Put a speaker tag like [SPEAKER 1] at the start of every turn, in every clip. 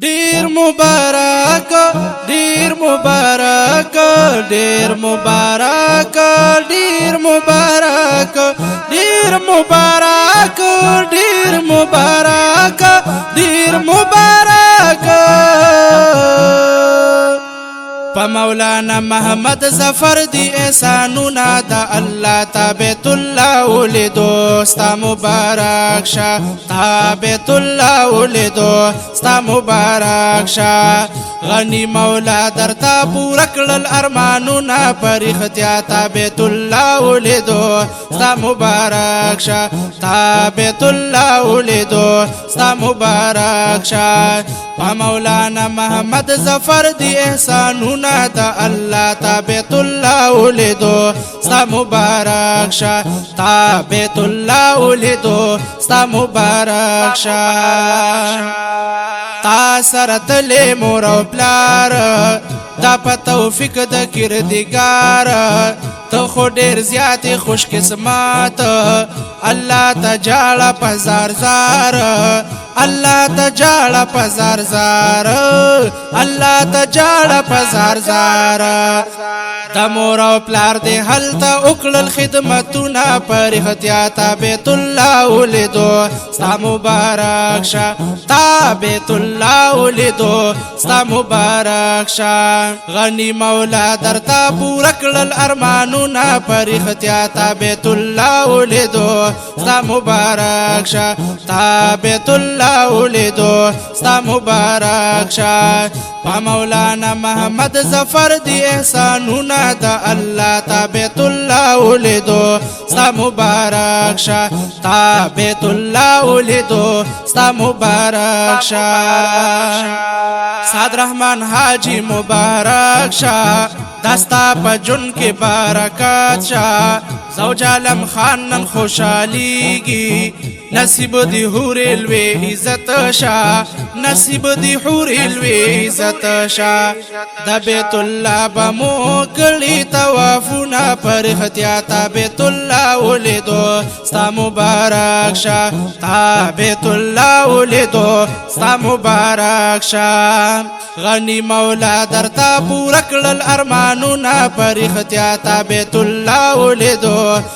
[SPEAKER 1] دیر مبارک دیر مبارک دیر مبارک دیر مبارک دیر مبارک دیر مبارک دیر مبارک په مولانا محمد ظفر دی احسانونا دا الله تا بیت الله ولیدو ستا مبارک شا تا بیت الله ولیدو ستا مبارک شا غنی مولا درتا پورا کړل ارمانونا پر اختیا تا بیت الله ولیدو ستا مبارک شا تا بیت الله ولیدو ستا مبارک شا په مولانا محمد ظفر دی احسانونا دا الله تا بیت الله ولیدو ستا مبارک شا تا بیت الله ولیدو ستا مبارک شا تا سره تلې مور او پلار دا په توفیق د کردګار ته خو ډېر زیات خوش قسمت الله ته جاړه په زار زار الله ته جاړه په زار زار الله ته جاړه په زار زار د مور او پلار دې هلته وکړل خدمتونه پر اختیا تا بیت الله ولیدو ستا مبارک شه تا بیت الله ولیدو ستا مبارک شه غنی مولا درتا پورا کړل ارمانونه پر اختیا تا بیت الله ولیدو ستا مبارک شه تا بیت الله ولیدو ستا مبارک شه په مولانا محمد ظفر دی احسانونه دا الله تا بیت الله ولیدو ستا مبارک شه تا بیت الله ولیدو ستا مبارک شه سعد رحمان حاجی مبارک شه دستا په جون کې برکات شه زوج عالم خان نن خوشاليږي نصیب دی حور الوی عزت شا نصیب دی حور الوی عزت شا د بیت الله بمو کړي طوافونه پر اختیا تا بیت الله ولیدو ستا مبارک شا تا بیت الله ولیدو ستا مبارک شا غنی مولا درتا پورا کړل ارمانونه پر اختیا تا بیت الله ولیدو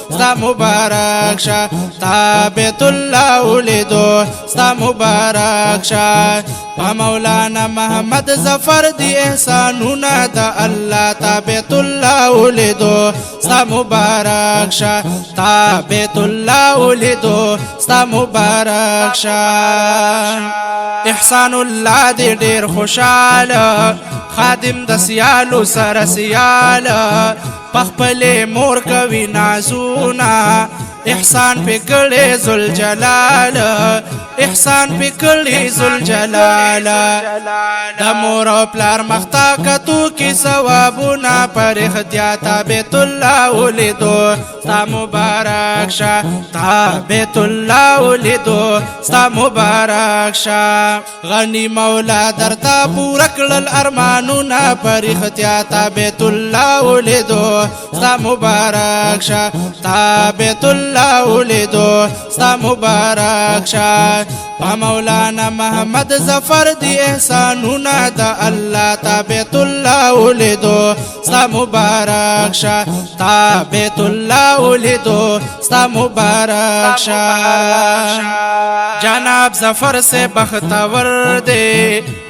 [SPEAKER 1] ستا مبارک شا تا بیت الله ولیدو ستا مبارک شا په مولانا محمد ظفر دی احسانونه دا الله تا بیت الله ولیدو ستا مبارک شا تا بیت الله ولیدو ستا مبارک شا احسان الله دی ډیر خوشاله خادم د سیالو سره سیاله پخپل مور کوي نازونه احسان پہ کړي ذل جلال احسان پہ کړي ذل جلال د مور او پلار مختا کتو کی ثوابونه پر اختیا تا بیت الله ولیدو ستا مبارک شا تا بیت الله ولیدو ستا مبارک شا غنی مولا درتا پورا کړل ارمانونه پر اختیا تا بیت الله ولیدو ستا مبارک شا تا بیت الله ولیدو ستا مبارک شا په مولانا محمد ظفر دی احسانونه دا الله تا بیت الله ولیدو ستا مبارک شا تا بیت الله ولیدو ستا مبارک شا جناب ظفر سے بختور دے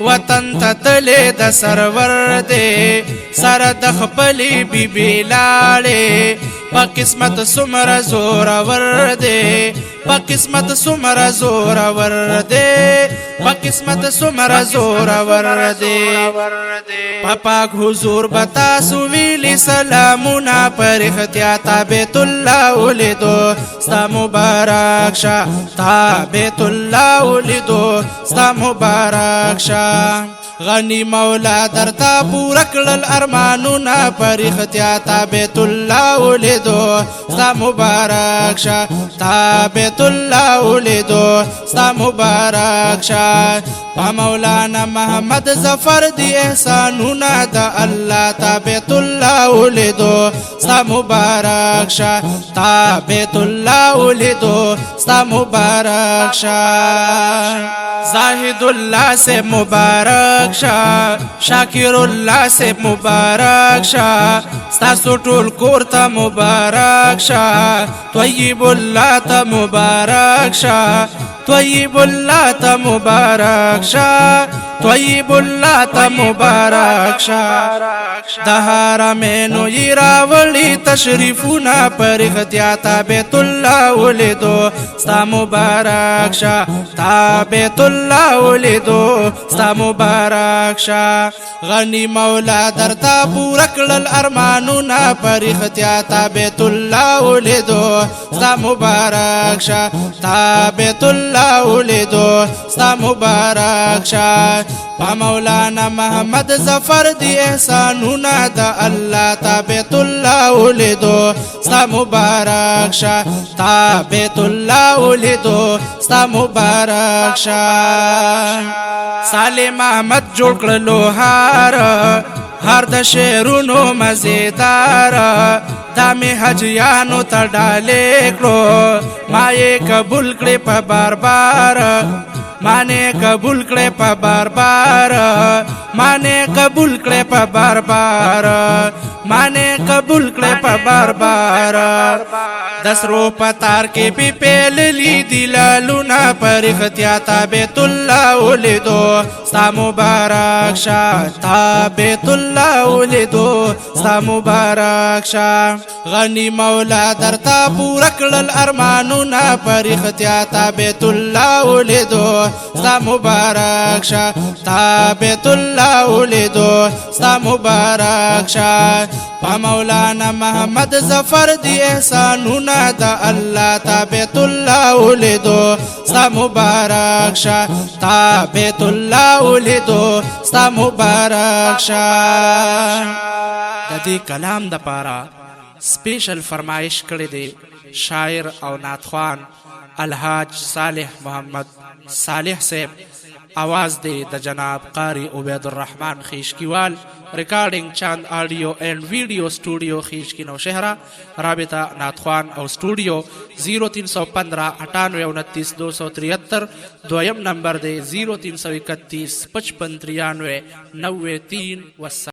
[SPEAKER 1] وطن ته تلې د سرور دے سره د خپلې بیبي لاړې په قسمت سمر زور ور دے په قسمت سمر زور ور دے په قسمت سمر زور ور دے پاک حضور بتا سویلی سلامونه پر اختیا تا بیت الله ولیدو ستا مبارک شا تا بیت الله ولیدو ستا مبارک شا غنی مولا درتا پورا کړل ارمانونه پر اختیا تا بیت الله ولیدو ستا مبارک شا تا بیت الله ولیدو ستا مبارک شا په مولانا محمد ظفر دی احسانونه دا الله تا بیت الله ولیدو ستا مبارک شا تا بیت الله ولیدو ستا مبارک شا زاہد اللہ سے مبارک شاہ شاکر اللہ سے مبارک شاہ ستاسو ټول کور ته مبارک شاہ طیب اللہ ته مبارک شاہ طیب اللہ ته مبارک شاہ طیب اللہ ته مبارک شاہ د حرمینو یې راوړي تشریفونه پر اختیا تا بیت الله ولیدو ستا مبارک شاه تا بیت الله ولیدو ستا مبارک شاه غنی مولا درتا پورا کړل ارمانونه پر اختیا تا بیت الله ولیدو ستا مبارک شاه تا بیت الله ولیدو ستا مبارک شاه پا مولانا محمد ظفر دی احسانونا دا اللہ تا بیت اللہ ولیدو ستا مبارک شاہ تا بیت اللہ ولیدو ستا مبارک شاہ سالم احمد جوړ کړلو هر د شعرونو مزیدار دا می حجیانو ته ډالې کړو ما یې قبول کړې په بار بار مانے قبول کړې په بار بار مانے قبول کړې په بار بار مانے قبول کړې په بار بار دسرو پتار کې پی پیللی دلالونه پر اختیا تا بیت الله ولیدو ستا مبارک شاه تا بیت الله ولیدو ستا مبارک شاه غنی مولا درتا پورا کړل ارمانونه پر اختیا تا بیت الله ولیدو ستا مبارک شاه تا بیت الله ولیدو ستا مبارک شاه پا مولانا محمد ظفر دی احسانونا دا اللہ تا بیت اللہ ولیدو ستا مبارک شاه تا بیت اللہ ولیدو ستا مبارک شاه د دې کلام د پارا سپیشل فرمایش کړی دی شاعر او نعتخوان الحاج صالح محمد صالح صاحب आवाज दे द जनाब कारी उबैद الرحمن खीशकीवाल रिकॉर्डिंग चांद ऑडियो एंड वीडियो स्टूडियो खीशकी नौशहरा राबिता नाथखान और स्टूडियो 0315 98 29 273 द्वयम नंबर दे 0331 55 93 93 वस्सलाम।